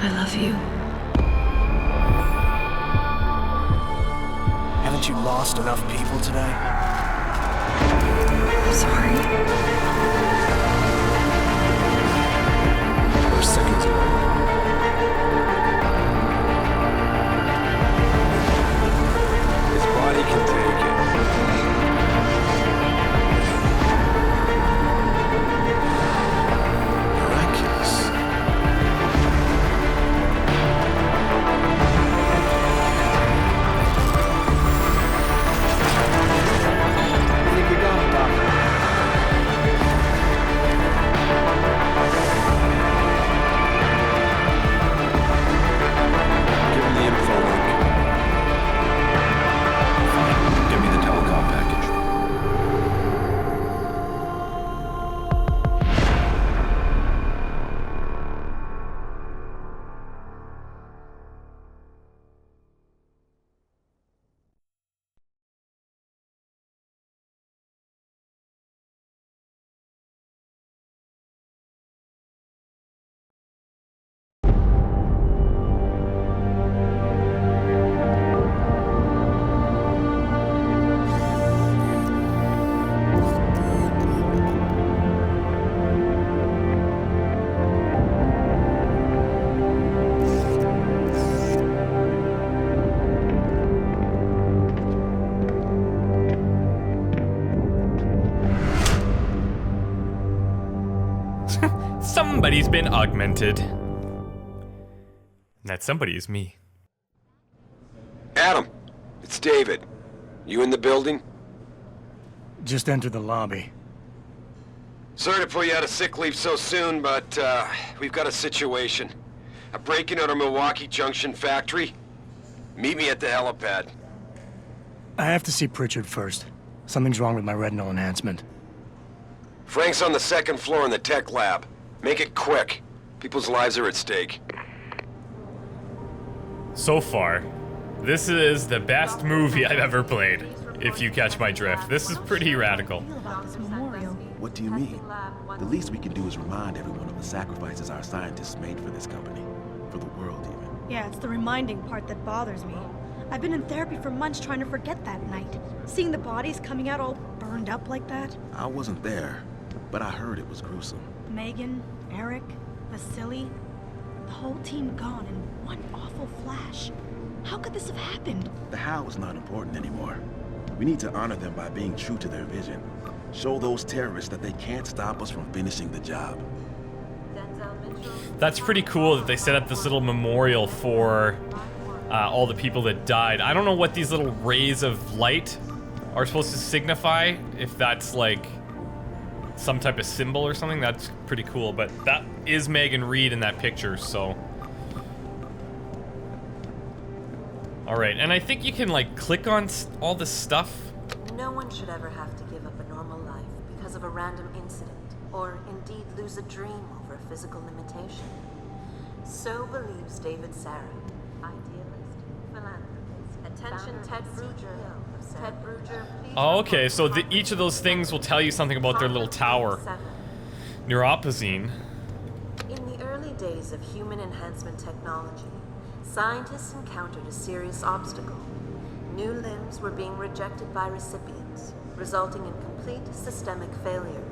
I love you. Haven't you lost enough people today? I'm sorry. We're seconds away. His body can take it. Miraculous. I think we got it, Doctor. Give him the info link. Fine. Give me the telecom package. Somebody's been augmented. That somebody is me. Adam, it's David. You in the building? Just entered the lobby. Sorry to pull you out of sick leave so soon, but we've got a situation. A break-in at our Milwaukee Junction factory. Meet me at the helipad. I have to see Pritchard first. Something's wrong with my retinal enhancement. Frank's on the second floor in the tech lab. Make it quick. People's lives are at stake. So far, this is the best movie I've ever played, if you catch my drift. This is pretty radical. What do you mean? The least we can do is remind everyone of the sacrifices our scientists made for this company. For the world, even. Yeah, it's the reminding part that bothers me. I've been in therapy for months trying to forget that night. Seeing the bodies coming out all burned up like that. I wasn't there, but I heard it was gruesome. Megan, Eric, Vasily, the whole team gone in one awful flash. How could this have happened? The how is not important anymore. We need to honor them by being true to their vision. Show those terrorists that they can't stop us from finishing the job. That's pretty cool that they set up this little memorial for all the people that died. I don't know what these little rays of light are supposed to signify, if that's like some type of symbol or something. That's pretty cool, but that is Megan Reed in that picture, so. Alright, and I think you can like click on all this stuff. No one should ever have to give up a normal life because of a random incident, or indeed lose a dream over a physical limitation. So believes David Sarif, idealist, philanthropist. Attention, Ted Bruger. Ted Bruger, please. Oh, okay, so each of those things will tell you something about their little tower. Neuroposine. In the early days of human enhancement technology, scientists encountered a serious obstacle. New limbs were being rejected by recipients, resulting in complete systemic failure.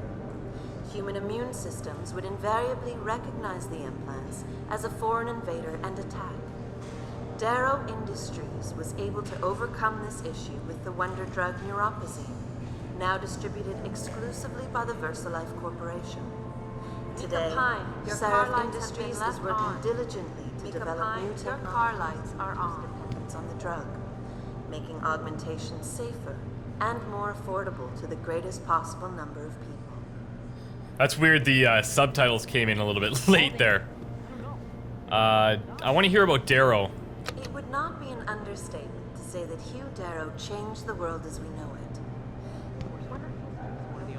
Human immune systems would invariably recognize the implants as a foreign invader and attack. Darrow Industries was able to overcome this issue with the wonder drug neuroposine, now distributed exclusively by the VersaLife Corporation. Today, Sarif Industries is working diligently to develop new technologies dependence on the drug, making augmentation safer and more affordable to the greatest possible number of people. That's weird, the subtitles came in a little bit late there. I want to hear about Darrow. It would not be an understatement to say that Hugh Darrow changed the world as we know it.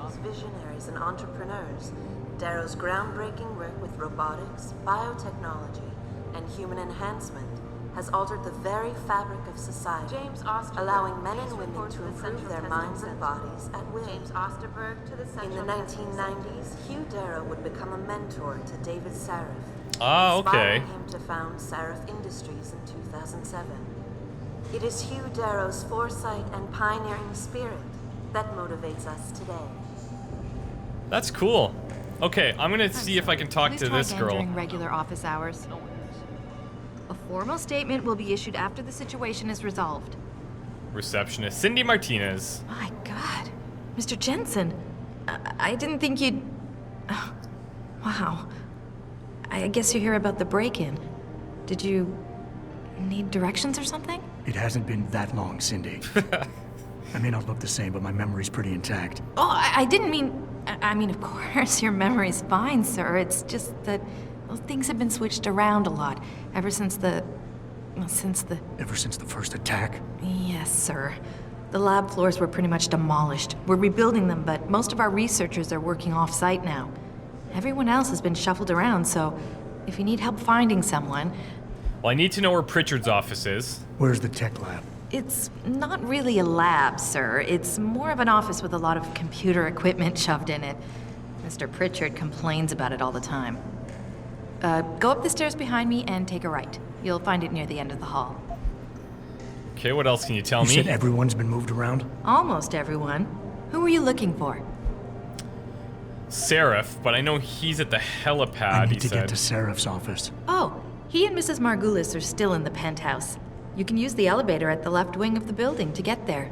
As visionaries and entrepreneurs, Darrow's groundbreaking work with robotics, biotechnology, and human enhancement has altered the very fabric of society, allowing men and women to improve their minds and bodies at will. In the 1990s, Hugh Darrow would become a mentor to David Sarif. Ah, okay. inspiring him to found Sarif Industries in 2007. It is Hugh Darrow's foresight and pioneering spirit that motivates us today. That's cool. Okay, I'm gonna see if I can talk Please to try this again girl. during regular office hours. A formal statement will be issued after the situation is resolved. Receptionist Cindy Martinez. My God, Mr. Jensen, I didn't think you'd. Oh, wow. I guess you're here about the break-in. Did you need directions or something? It hasn't been that long, Cindy. I may not look the same, but my memory's pretty intact. Oh, I didn't mean. I mean, of course, your memory's fine, sir. It's just that well, things have been switched around a lot ever since the. Ever since the first attack? Yes, sir. The lab floors were pretty much demolished. We're rebuilding them, but most of our researchers are working off-site now. Everyone else has been shuffled around, so if you need help finding someone... Well, I need to know where Pritchard's office is. Where's the tech lab? It's not really a lab, sir. It's more of an office with a lot of computer equipment shoved in it. Mr. Pritchard complains about it all the time. Go up the stairs behind me and take a right. You'll find it near the end of the hall. Okay, what else can you tell You me? said everyone's been moved around? Almost everyone. Who were you looking for? Sarif, but I know he's at the helipad, I he need to said. get to Sarif's office. Oh, he and Mrs. Margulis are still in the penthouse. You can use the elevator at the left wing of the building to get there.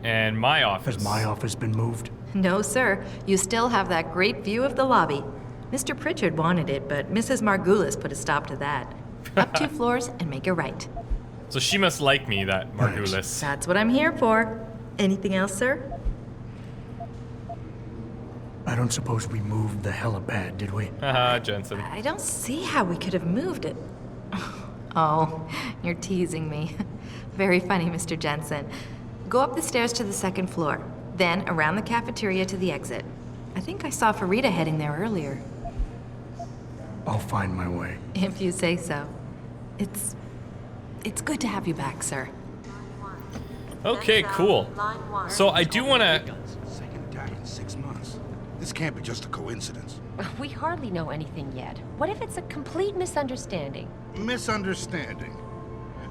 And my office. Has my office been moved? No, sir. You still have that great view of the lobby. Mr. Pritchard wanted it, but Mrs. Margulis put a stop to that. Up 2 floors and make a right. So she must like me, that Margulis. That's what I'm here for. Anything else, sir? I don't suppose we moved the helipad, did we? Haha, Jensen. I don't see how we could have moved it. Oh, you're teasing me. Very funny, Mr. Jensen. Go up the stairs to the 2nd floor, then around the cafeteria to the exit. I think I saw Farida heading there earlier. I'll find my way. If you say so. It's good to have you back, sir. Okay, cool. So I do want to... Second attack in 6 months. This can't be just a coincidence. We hardly know anything yet. What if it's a complete misunderstanding? Misunderstanding.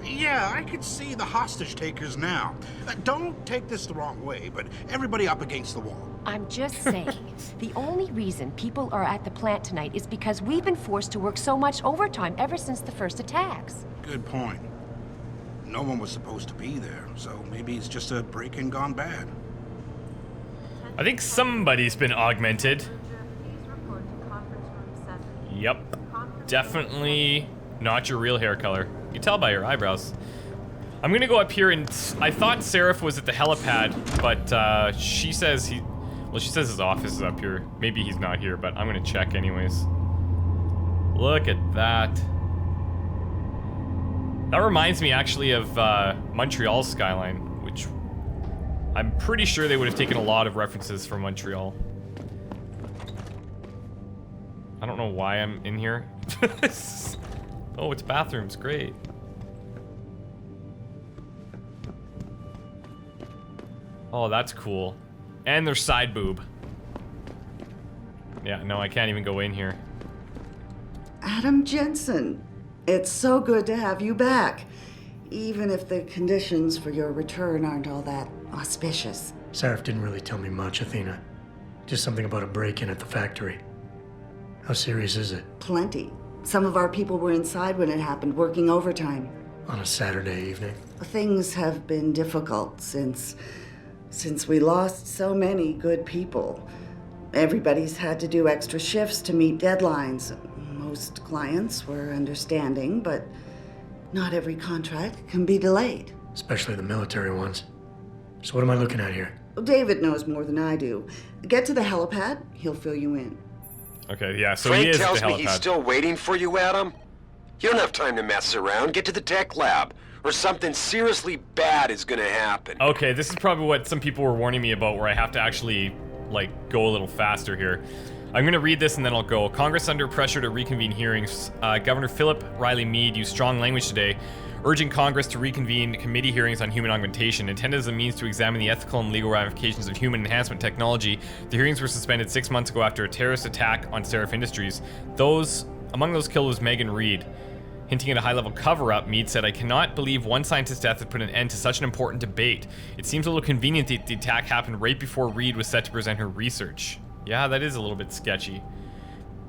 Yeah, I could see the hostage takers now. Don't take this the wrong way, but everybody up against the wall. I'm just saying, the only reason people are at the plant tonight is because we've been forced to work so much overtime ever since the first attacks. Good point. No one was supposed to be there, so maybe it's just a break-in gone bad. I think somebody's been augmented. Yep. Definitely not your real hair color. You can tell by your eyebrows. I'm gonna go up here and... I thought Sarif was at the helipad, but she says he... Well, she says his office is up here. Maybe he's not here, but I'm gonna check anyways. Look at that. That reminds me actually of Montreal's skyline, which I'm pretty sure they would have taken a lot of references from Montreal. I don't know why I'm in here. Oh, it's bathrooms, great. Oh, that's cool. And there's side boob. Yeah, no, I can't even go in here. Adam Jensen, it's so good to have you back, even if the conditions for your return aren't all that auspicious. Sarif didn't really tell me much, Athena. Just something about a break-in at the factory. How serious is it? Plenty. Some of our people were inside when it happened, working overtime. On a Saturday evening? Things have been difficult since we lost so many good people. Everybody's had to do extra shifts to meet deadlines. Most clients were understanding, but not every contract can be delayed. Especially the military ones. So what am I looking at here? David knows more than I do. Get to the helipad, he'll fill you in. Okay, yeah, so Frank he is at tells the me helipad. he's still waiting for you, Adam. You don't have time to mess around. Get to the tech lab, or something seriously bad is gonna happen. Okay, this is probably what some people were warning me about, where I have to actually, like, go a little faster here. I'm going to read this and then I'll go. Congress under pressure to reconvene hearings. Governor Philip Riley Meade used strong language today, urging Congress to reconvene committee hearings on human augmentation, intended as a means to examine the ethical and legal ramifications of human enhancement technology. The hearings were suspended 6 months ago after a terrorist attack on Sarif Industries. Among those killed was Megan Reed. Hinting at a high-level cover-up, Meade said, "I cannot believe one scientist's death had put an end to such an important debate. It seems a little convenient that the attack happened right before Reed was set to present her research." Yeah, that is a little bit sketchy.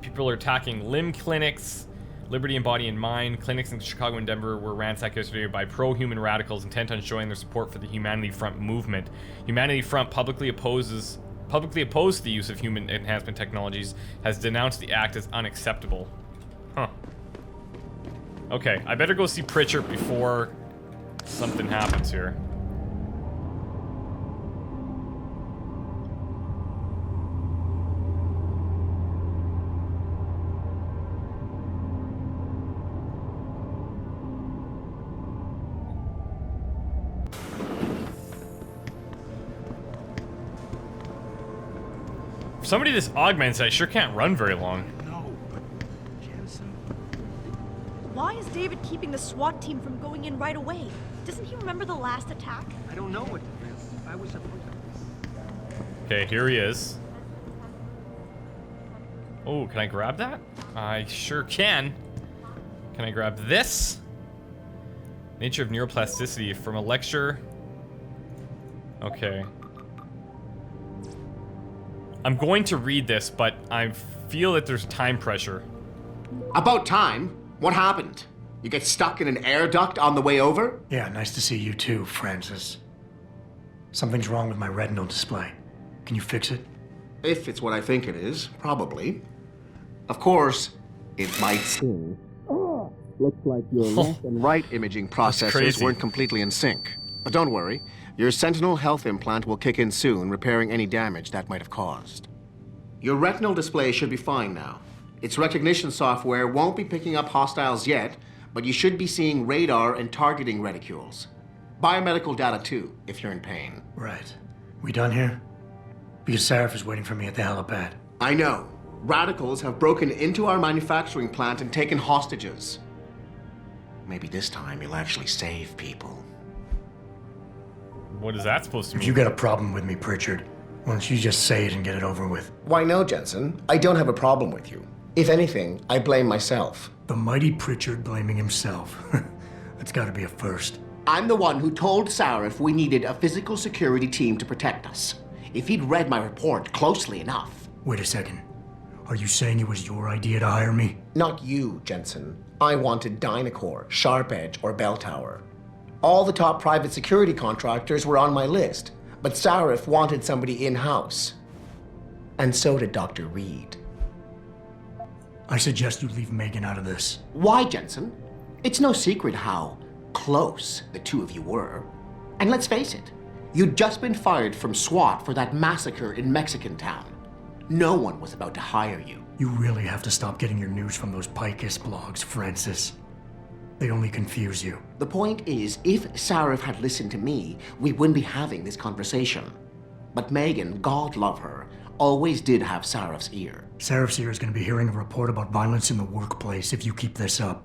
People are attacking limb clinics, Liberty and Body and Mind. Clinics in Chicago and Denver were ransacked yesterday by pro-human radicals intent on showing their support for the Humanity Front movement. Humanity Front publicly opposed the use of human enhancement technologies, has denounced the act as unacceptable. Huh. Okay, I better go see Pritchard before something happens here. For somebody this augments, I sure can't run very long. Why is David keeping the SWAT team from going in right away? Doesn't he remember the last attack? I don't know what to do. I was supposed to... Okay, here he is. Oh, can I grab that? I sure can. Can I grab this? Nature of neuroplasticity from a lecture. Okay. I'm going to read this, but I feel that there's time pressure. About time? What happened? You get stuck in an air duct on the way over? Yeah, nice to see you too, Francis. Something's wrong with my retinal display. Can you fix it? If it's what I think it is, probably. Of course, it might seem. Oh, looks like your left and right imaging processors weren't completely in sync. But don't worry, your Sentinel health implant will kick in soon, repairing any damage that might have caused. Your retinal display should be fine now. Its recognition software won't be picking up hostiles yet, but you should be seeing radar and targeting reticules. Biomedical data too, if you're in pain. Right. We done here? Because Sarif is waiting for me at the helipad. I know. Radicals have broken into our manufacturing plant and taken hostages. Maybe this time you'll actually save people. What is that supposed to mean? If you got a problem with me, Pritchard, why don't you just say it and get it over with? Why no, Jensen? I don't have a problem with you. If anything, I blame myself. The mighty Pritchard blaming himself. That's gotta be a first. I'm the one who told Sarif we needed a physical security team to protect us. If he'd read my report closely enough. Wait a second. Are you saying it was your idea to hire me? Not you, Jensen. I wanted Dynacore, Sharp Edge, or Bell Tower. All the top private security contractors were on my list, but Sarif wanted somebody in-house. And so did Dr. Reed. I suggest you leave Megan out of this. Why, Jensen? It's no secret how close the two of you were. And let's face it, you'd just been fired from SWAT for that massacre in Mexican town. No one was about to hire you. You really have to stop getting your news from those Picus blogs, Francis. They only confuse you. The point is, if Sarif had listened to me, we wouldn't be having this conversation. But Megan, God love her, always did have Sarif's ear. Sarif's ear is going to be hearing a report about violence in the workplace if you keep this up.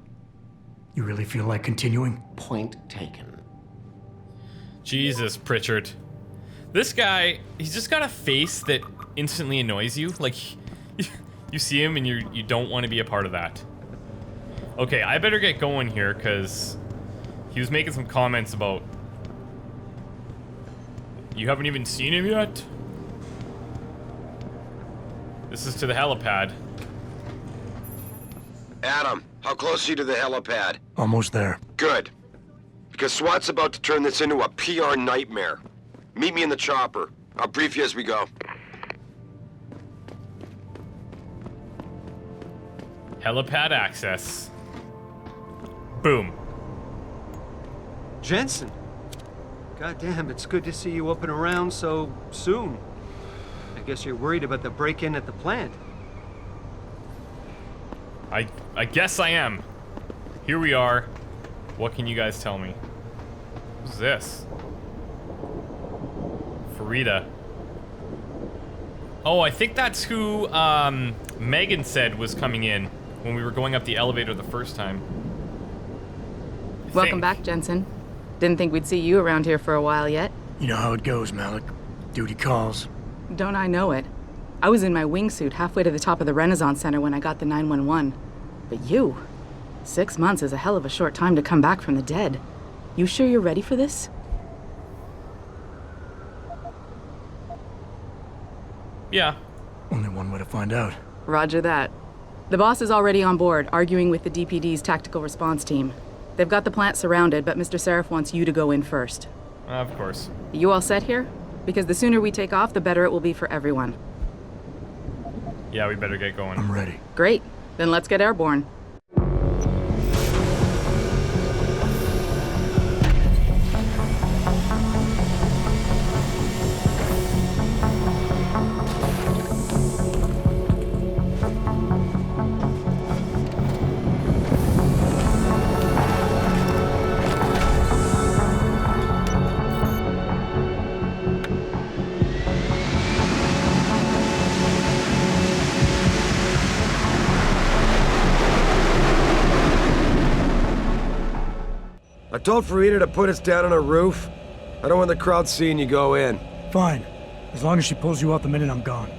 You really feel like continuing? Point taken. Jesus, Pritchard. This guy, he's just got a face that instantly annoys you. Like, you see him and you don't want to be a part of that. Okay, I better get going here, because he was making some comments about... You haven't even seen him yet? This is to the helipad. Adam, how close are you to the helipad? Almost there. Good. Because SWAT's about to turn this into a PR nightmare. Meet me in the chopper. I'll brief you as we go. Helipad access. Boom. Jensen. Goddamn, it's good to see you up and around so soon. I guess you're worried about the break-in at the plant. I guess I am. Here we are. What can you guys tell me? Who's this? Farida. Oh, I think that's who Megan said was coming in when we were going up the elevator the first time. Welcome back, Jensen. Didn't think we'd see you around here for a while yet. You know how it goes, Malik. Duty calls. Don't I know it? I was in my wingsuit halfway to the top of the Renaissance Center when I got the 911. But you? 6 months is a hell of a short time to come back from the dead. You sure you're ready for this? Yeah. Only one way to find out. Roger that. The boss is already on board, arguing with the DPD's tactical response team. They've got the plant surrounded, but Mr. Sarif wants you to go in first. Of course. You all set here? Because the sooner we take off, the better it will be for everyone. Yeah, we better get going. I'm ready. Great. Then let's get airborne. I told Farida to put us down on a roof. I don't want the crowd seeing you go in. Fine. As long as she pulls you out the minute I'm gone.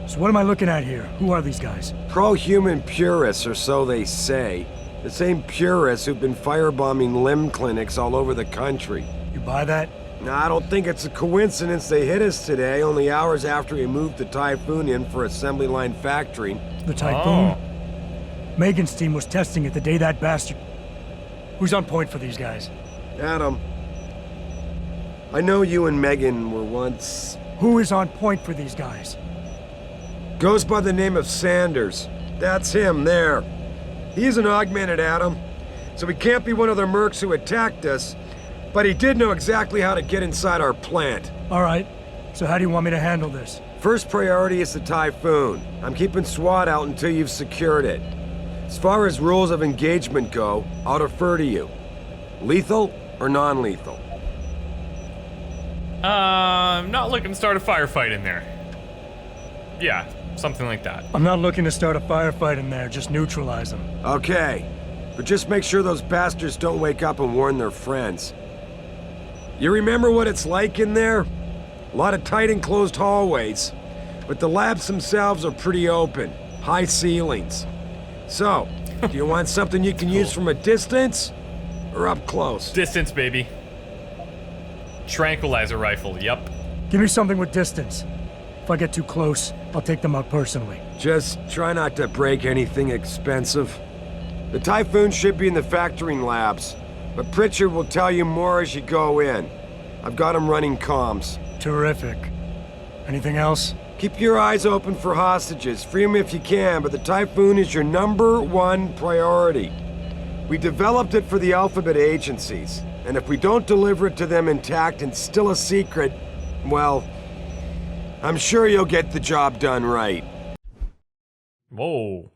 So what am I looking at here? Who are these guys? Pro-human purists, or so they say. The same purists who've been firebombing limb clinics all over the country. You buy that? No, I don't think it's a coincidence they hit us today, only hours after we moved the Typhoon in for assembly line factory. The Typhoon? Megan's team was testing it the day that bastard... Who's on point for these guys? Adam. I know you and Megan were once... Who is on point for these guys? Goes by the name of Sanders. That's him, there. He's an augmented Adam, so he can't be one of the mercs who attacked us, but he did know exactly how to get inside our plant. All right. So how do you want me to handle this? First priority is the Typhoon. I'm keeping SWAT out until you've secured it. As far as rules of engagement go, I'll defer to you. Lethal or non-lethal? I'm not looking to start a firefight in there. Yeah, something like that. I'm not looking to start a firefight in there, just neutralize them. Okay, but just make sure those bastards don't wake up and warn their friends. You remember what it's like in there? A lot of tight enclosed hallways, but the labs themselves are pretty open. High ceilings. So, do you want something you can use from a distance, or up close? Distance, baby. Tranquilizer rifle, yup. Give me something with distance. If I get too close, I'll take them out personally. Just try not to break anything expensive. The Typhoon should be in the factoring labs, but Pritchard will tell you more as you go in. I've got him running comms. Terrific. Anything else? Keep your eyes open for hostages. Free them if you can, but the Typhoon is your #1 priority. We developed it for the Alphabet agencies, and if we don't deliver it to them intact and still a secret, well, I'm sure you'll get the job done right. Whoa.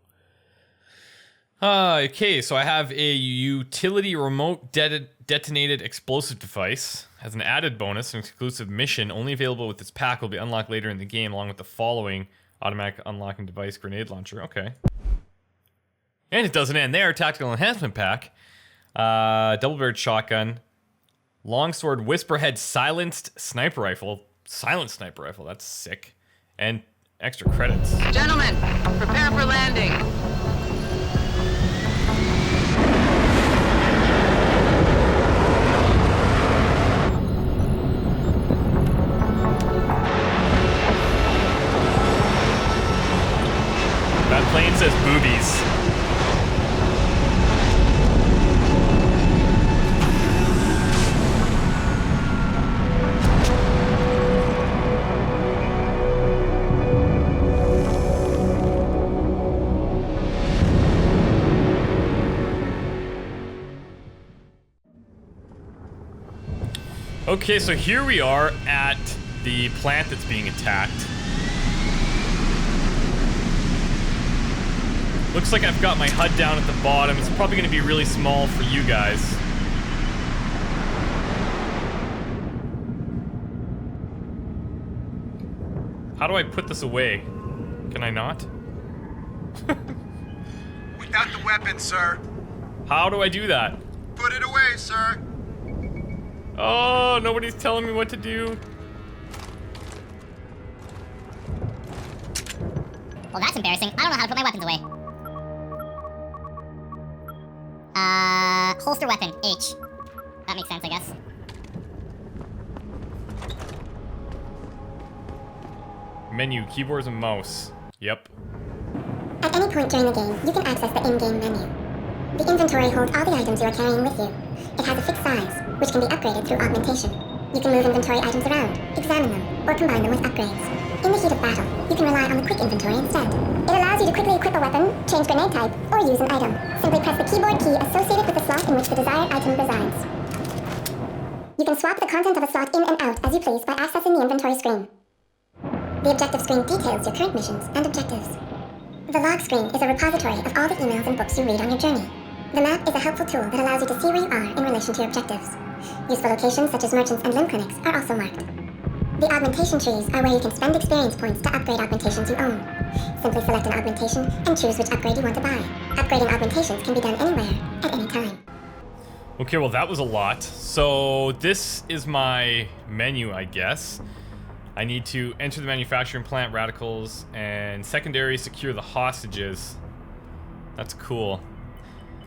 Okay, so I have a utility remote detonated explosive device. Has an added bonus, an exclusive mission only available with this pack will be unlocked later in the game, along with the following: automatic unlocking device, grenade launcher. Okay. And it doesn't end there. Tactical enhancement pack, double-barreled shotgun, longsword, whisperhead, silenced sniper rifle. Silenced sniper rifle. That's sick. And extra credits. Gentlemen, prepare for landing. That plane says boobies. Okay, so here we are at the plant that's being attacked. Looks like I've got my HUD down at the bottom. It's probably going to be really small for you guys. How do I put this away? Can I not? Without the weapon, sir. How do I do that? Put it away, sir. Oh, nobody's telling me what to do. Well, that's embarrassing. I don't know how to put my weapons away. Holster weapon, H. That makes sense, I guess. Menu, keyboards and mouse. Yep. At any point during the game, you can access the in-game menu. The inventory holds all the items you are carrying with you. It has a fixed size, which can be upgraded through augmentation. You can move inventory items around, examine them, or combine them with upgrades. In the heat of battle, you can rely on the quick inventory instead. It allows you to quickly equip a weapon, change grenade type, or use an item. Simply press the keyboard key associated with the slot in which the desired item resides. You can swap the content of a slot in and out as you please by accessing the inventory screen. The objective screen details your current missions and objectives. The log screen is a repository of all the emails and books you read on your journey. The map is a helpful tool that allows you to see where you are in relation to your objectives. Useful locations such as merchants and limb clinics are also marked. The augmentation trees are where you can spend experience points to upgrade augmentations you own. Simply select an augmentation and choose which upgrade you want to buy. Upgrading augmentations can be done anywhere, at any time. Okay, well that was a lot. So this is my menu, I guess. I need to enter the manufacturing plant radicals and secondary secure the hostages. That's cool.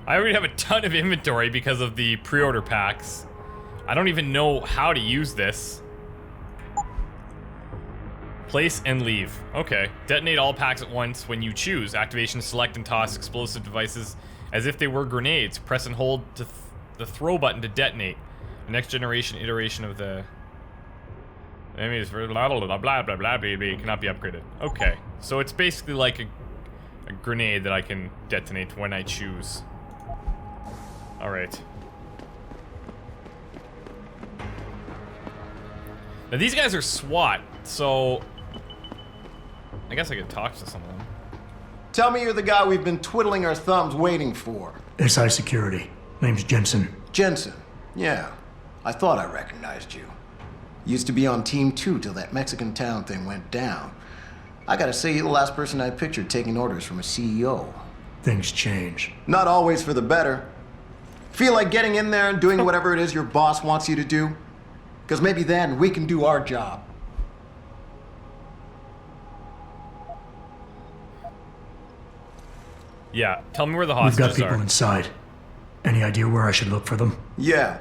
I already have a ton of inventory because of the pre-order packs. I don't even know how to use this. Place and leave. Okay. Detonate all packs at once when you choose. Activation, select and toss explosive devices as if they were grenades. Press and hold to the throw button to detonate. The next generation iteration of the enemies for blah blah blah blah blah blah cannot be upgraded. Okay. So it's basically like a grenade that I can detonate when I choose. Alright. Now these guys are SWAT, so I guess I could talk to some of them. Tell me you're the guy we've been twiddling our thumbs waiting for. SI Security. Name's Jensen. Jensen. Yeah. I thought I recognized you. Used to be on Team 2 till that Mexican town thing went down. I gotta say, you're the last person I pictured taking orders from a CEO. Things change. Not always for the better. Feel like getting in there and doing whatever it is your boss wants you to do? Because maybe then we can do our job. Yeah, tell me where the We've hostages got people inside. Any idea where I should look for them? Yeah.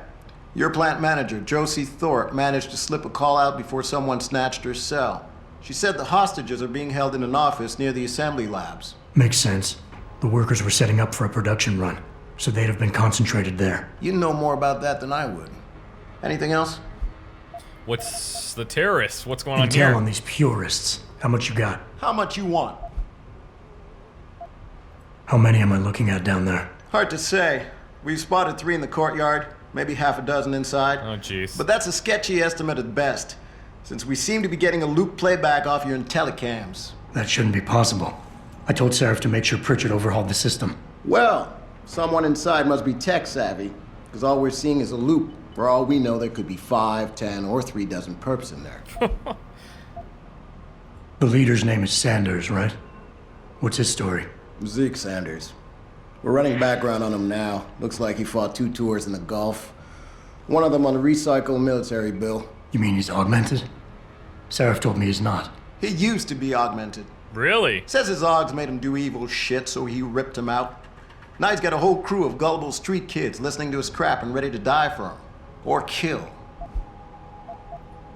Your plant manager, Josie Thorpe, managed to slip a call out before someone snatched her cell. She said the hostages are being held in an office near the assembly labs. Makes sense. The workers were setting up for a production run, so they'd have been concentrated there. You know more about that than I would. Anything else? What's the terrorists? What's going on Intel here? on these purists. How much you got? How much you want? How many am I looking at down there? Hard to say. We've spotted 3 in the courtyard, maybe half a dozen inside. Oh, jeez. But that's a sketchy estimate at best, since we seem to be getting a loop playback off your IntelliCams. That shouldn't be possible. I told Sarif to make sure Pritchard overhauled the system. Well, someone inside must be tech savvy, because all we're seeing is a loop. For all we know, there could be 5, 10, or 3 dozen perps in there. The leader's name is Sanders, right? What's his story? Zeke Sanders. We're running background on him now. Looks like he fought 2 tours in the Gulf. One of them on a recycled military bill. You mean he's augmented? Sarif told me he's not. He used to be augmented. Really? Says his augs made him do evil shit, so he ripped him out. Now he's got a whole crew of gullible street kids listening to his crap and ready to die for him. Or kill.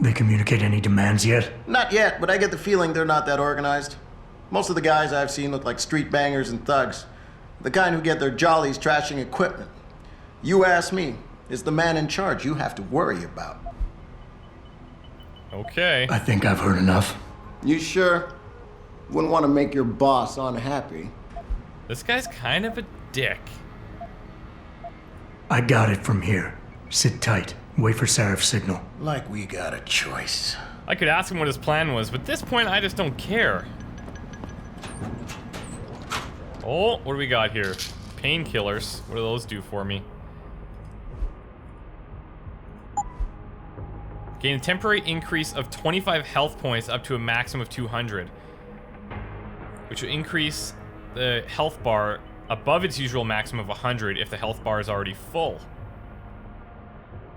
They communicate any demands yet? Not yet, but I get the feeling they're not that organized. Most of the guys I've seen look like street bangers and thugs. The kind who get their jollies trashing equipment. You ask me, it's the man in charge you have to worry about. Okay. I think I've heard enough. You sure? Wouldn't want to make your boss unhappy. This guy's kind of a dick. I got it from here. Sit tight. Wait for Sarif's signal. Like we got a choice. I could ask him what his plan was, but at this point I just don't care. Oh, what do we got here? Painkillers. What do those do for me? Gain a temporary increase of 25 health points up to a maximum of 200. Which will increase the health bar above its usual maximum of 100 if the health bar is already full.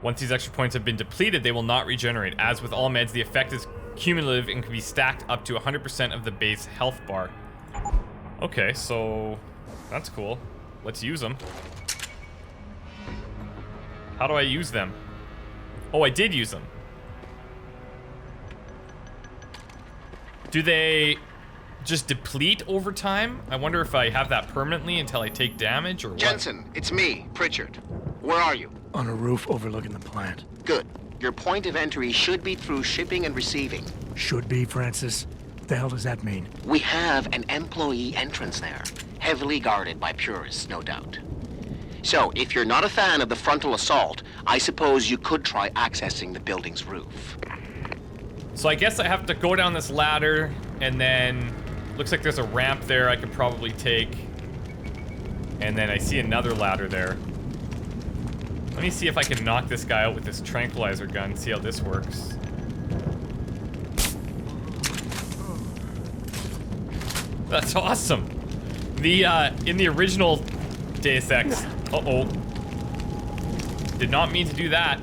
Once these extra points have been depleted, they will not regenerate. As with all meds, the effect is cumulative and can be stacked up to 100% of the base health bar. Okay, so that's cool. Let's use them. How do I use them? Oh, I did use them. Do they just deplete over time? I wonder if I have that permanently until I take damage or what. Jensen, it's me, Pritchard. Where are you? On a roof overlooking the plant. Good. Your point of entry should be through shipping and receiving. Should be, Francis. What the hell does that mean? We have an employee entrance there, heavily guarded by purists, no doubt. So, if you're not a fan of the frontal assault, I suppose you could try accessing the building's roof. So I guess I have to go down this ladder, and then looks like there's a ramp there I could probably take. And then I see another ladder there. Let me see if I can knock this guy out with this tranquilizer gun, see how this works. That's awesome. The, in the original Deus Ex... Uh-oh. Did not mean to do that.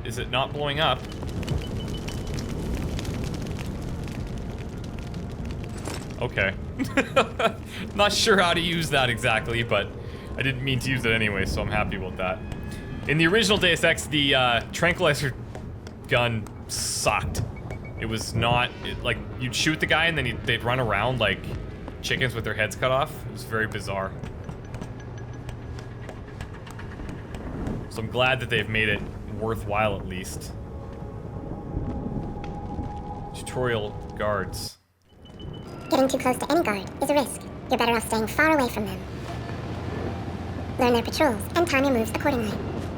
Is it not blowing up? Okay. Not sure how to use that exactly, but I didn't mean to use it anyway, so I'm happy about that. In the original Deus Ex, the tranquilizer gun sucked. It was not, like, you'd shoot the guy and then they'd run around like chickens with their heads cut off. It was very bizarre. So I'm glad that they've made it worthwhile at least. Tutorial guards. Getting too close to any guard is a risk. You're better off staying far away from them. Learn their patrols and time your moves accordingly.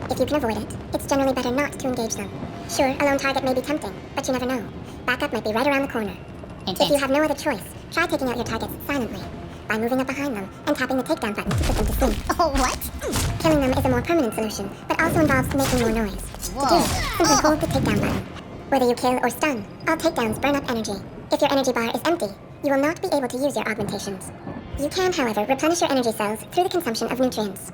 If you can avoid it, it's generally better not to engage them. Sure, a lone target may be tempting, but you never know. Backup might be right around the corner. If you have no other choice, try taking out your targets silently, by moving up behind them and tapping the takedown button to put them to sleep. Oh, what? Killing them is a more permanent solution, but also involves making more noise. Whoa. To do it, simply hold the takedown button. Whether you kill or stun, all takedowns burn up energy. If your energy bar is empty, you will not be able to use your augmentations. You can, however, replenish your energy cells through the consumption of nutrients.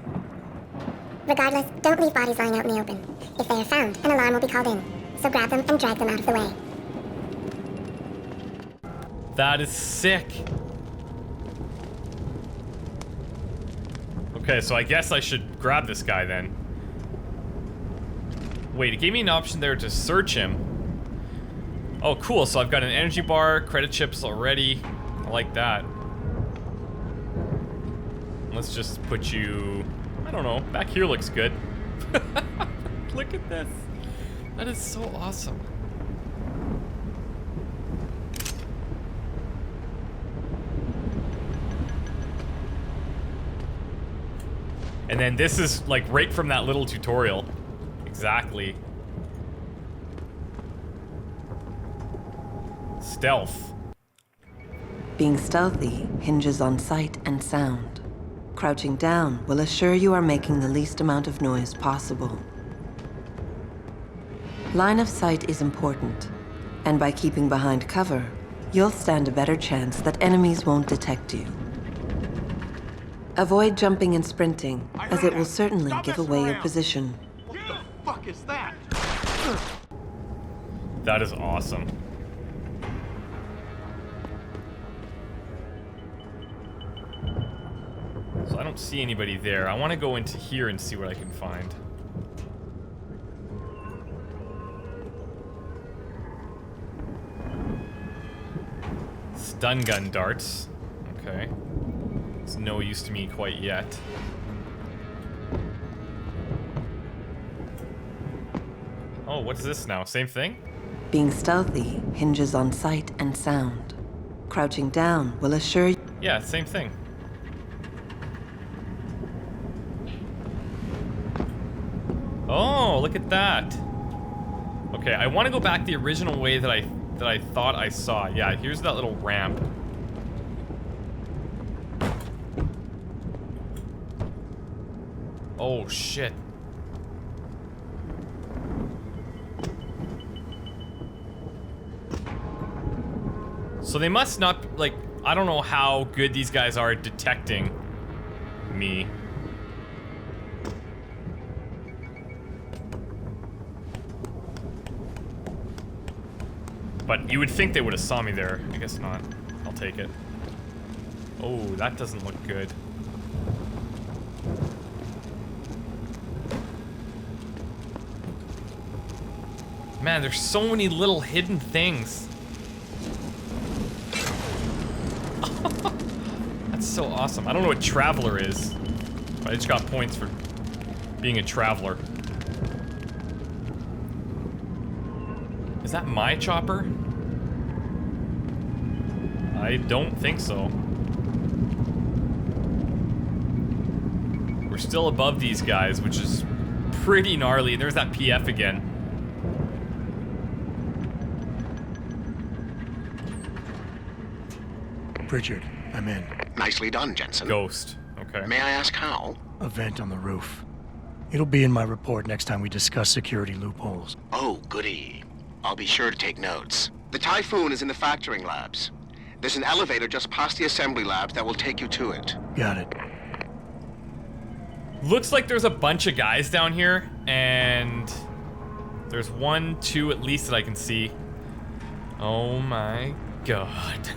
Regardless, don't leave bodies lying out in the open. If they are found, an alarm will be called in, so grab them and drag them out of the way. That is sick. Okay, so I guess I should grab this guy then. Wait, it gave me an option there to search him. Oh, cool, so I've got an energy bar, credit chips already. I like that. Let's just put you, I don't know, back here looks good. Look at this. That is so awesome. And then this is like right from that little tutorial. Exactly. Stealth. Being stealthy hinges on sight and sound. Crouching down will assure you are making the least amount of noise possible. Line of sight is important, and by keeping behind cover, you'll stand a better chance that enemies won't detect you. Avoid jumping and sprinting, as it will certainly give away your position. What the fuck is that? That is awesome. So I don't see anybody there. I want to go into here and see what I can find. Stun gun darts. Okay. It's no use to me quite yet. Oh, what's this now? Same thing? Being stealthy hinges on sight and sound. Crouching down will assure you... Yeah, same thing. Oh, look at that. Okay, I want to go back the original way that I thought I saw. Yeah, here's that little ramp. Oh shit. So they must not, like, I don't know how good these guys are at detecting me. But you would think they would have saw me there. I guess not. I'll take it. Oh, that doesn't look good. Man, there's so many little hidden things. That's so awesome. I don't know what Traveler is. I just got points for being a Traveler. Is that my chopper? I don't think so. We're still above these guys, which is pretty gnarly. There's that PF again. Richard, I'm in. Nicely done, Jensen. Ghost. Okay. May I ask how? A vent on the roof. It'll be in my report next time we discuss security loopholes. Oh, goody. I'll be sure to take notes. The Typhoon is in the factoring labs. There's an elevator just past the assembly labs that will take you to it. Got it. Looks like there's a bunch of guys down here, and there's 1, 2 at least that I can see. Oh my god.